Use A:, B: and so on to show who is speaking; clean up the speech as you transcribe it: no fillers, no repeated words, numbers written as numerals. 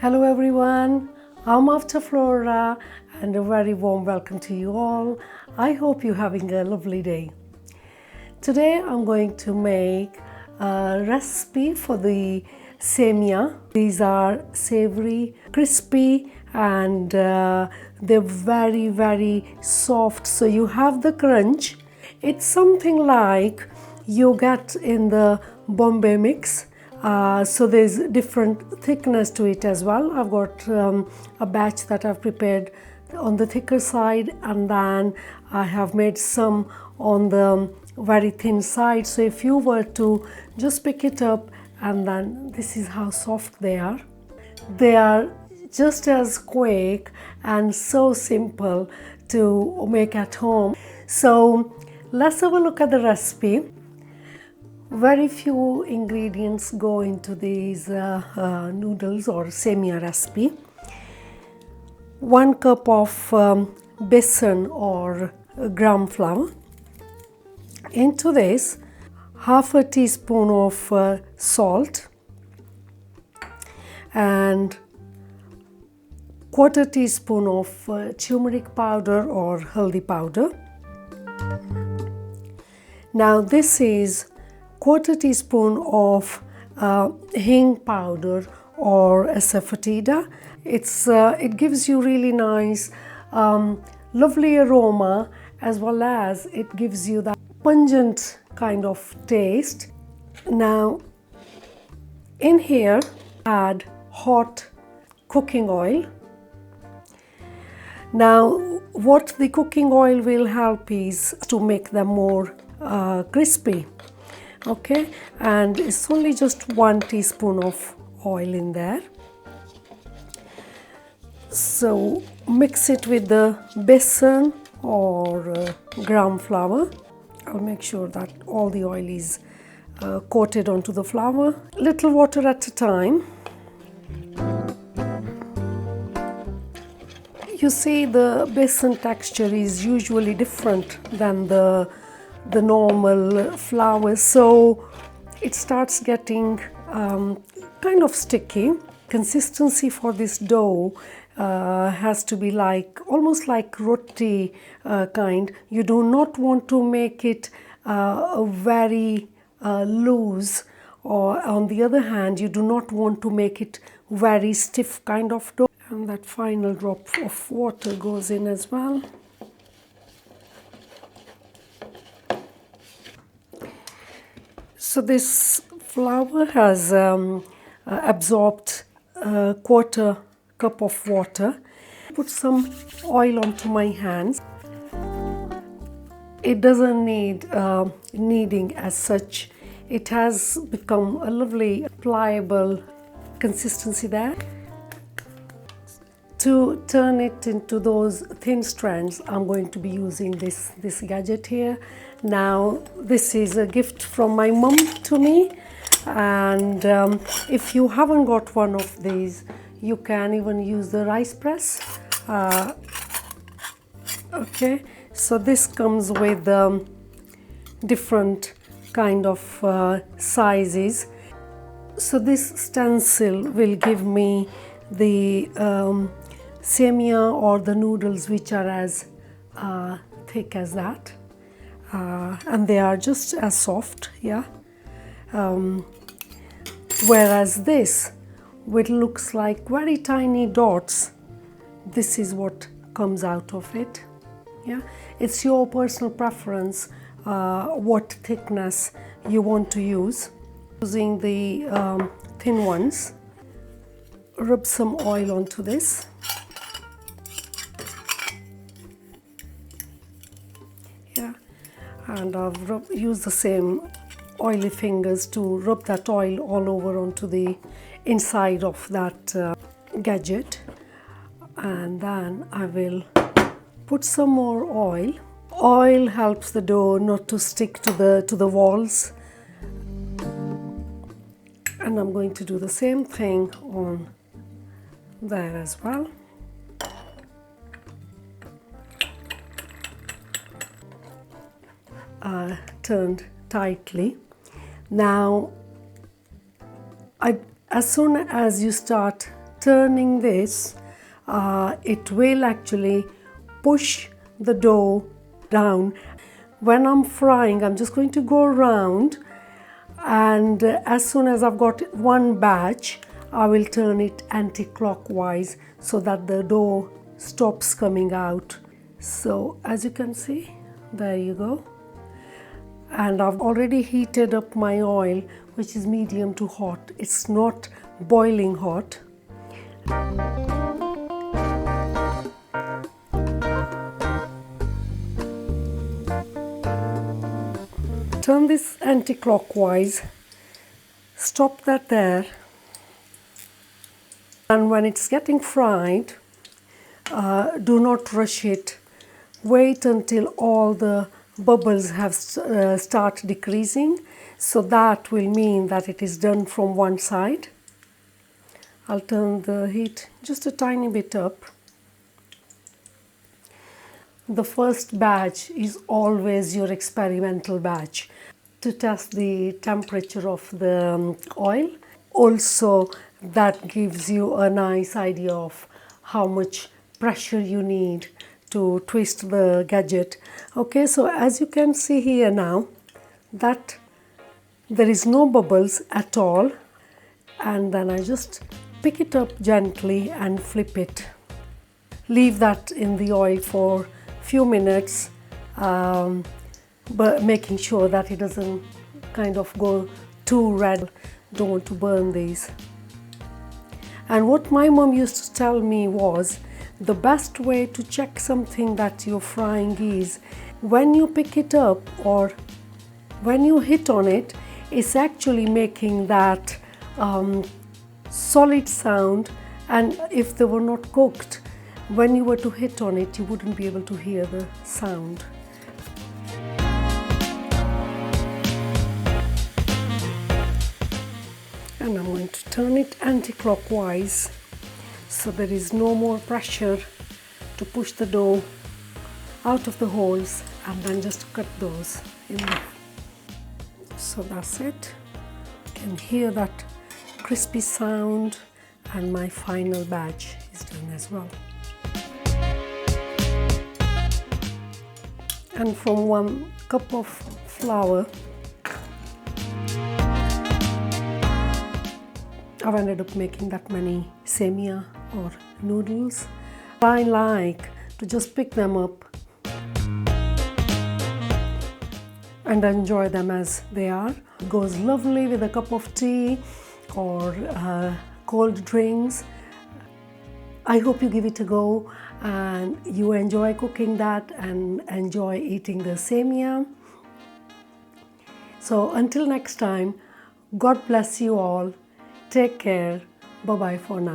A: Hello everyone, I'm Avtaars and a very warm welcome to you all. I hope you're having a lovely day. Today I'm going to make a recipe for the semia. These are savory, crispy, and they're very soft, so you have the crunch. It's something like you get in the Bombay mix. So there's different thickness to it as well. I've got a batch that I've prepared on the thicker side, and then I have made some on the very thin side. So if you were to just pick it up, and then this is how soft they are. They are just as quick and so simple to make at home. So let's have a look at the recipe. Very few ingredients go into these noodles or semia recipe. 1 cup of besan or gram flour. Into this, half a teaspoon of salt and quarter teaspoon of turmeric powder or haldi powder. Now this is quarter teaspoon of hing powder or asafoetida. It gives you really nice, lovely aroma, as well as it gives you that pungent kind of taste. Now in here add hot cooking oil. Now what the cooking oil will help is to make them more crispy. Okay, and it's only just 1 teaspoon of oil in there. So mix it with the besan or gram flour. I'll make sure that all the oil is coated onto the flour. Little water at a time. You see, the besan texture is usually different than the normal flour, so it starts getting kind of sticky. Consistency for this dough has to be like almost like roti kind. You do not want to make it very loose, or on the other hand you do not want to make it very stiff kind of dough. And that final drop of water goes in as well. So this flour has absorbed a quarter cup of water. Put some oil onto my hands. It doesn't need kneading as such. It has become a lovely pliable consistency there. To turn it into those thin strands, I'm going to be using this gadget here. Now this is a gift from my mum to me, and if you haven't got one of these, you can even use the rice press. Okay, so this comes with different kind of sizes. So this stencil will give me the semia or the noodles which are as thick as that, and they are just as soft, yeah. Whereas this, which looks like very tiny dots, this is what comes out of it, yeah. It's your personal preference what thickness you want to use. Using the thin ones, rub some oil onto this. Yeah, and I've used the same oily fingers to rub that oil all over onto the inside of that gadget, and then I will put some more oil. Oil helps the dough not to stick to the walls, and I'm going to do the same thing on there as well. Turned tightly. Now as soon as you start turning this, it will actually push the dough down. When I'm frying, I'm just going to go around, and as soon as I've got one batch, I will turn it anti-clockwise so that the dough stops coming out. So as you can see, there you go. And I've already heated up my oil, which is medium to hot. It's not boiling hot. Turn this anti-clockwise, stop that there, and when it's getting fried, do not rush it. Wait until all the bubbles have start decreasing, so that will mean that it is done from one side. I'll turn the heat just a tiny bit up. The first batch is always your experimental batch to test the temperature of the oil. Also, that gives you a nice idea of how much pressure you need to twist the gadget. Okay, so as you can see here now, that there is no bubbles at all, and then I just pick it up gently and flip it. Leave that in the oil for few minutes, but making sure that it doesn't kind of go too red. Don't want to burn these. And what my mom used to tell me was the best way to check something that you're frying is when you pick it up or when you hit on it, it's actually making that solid sound, and if they were not cooked, when you were to hit on it, you wouldn't be able to hear the sound. And I'm going to turn it anti-clockwise so there is no more pressure to push the dough out of the holes, and then just cut those in there. So that's it. You can hear that crispy sound, and my final batch is done as well. And from 1 cup of flour, I've ended up making that many semia or noodles. I like to just pick them up and enjoy them as they are. It goes lovely with a cup of tea or cold drinks. I hope you give it a go and you enjoy cooking that and enjoy eating the semia. So until next time, God bless you all. Take care. Bye-bye for now.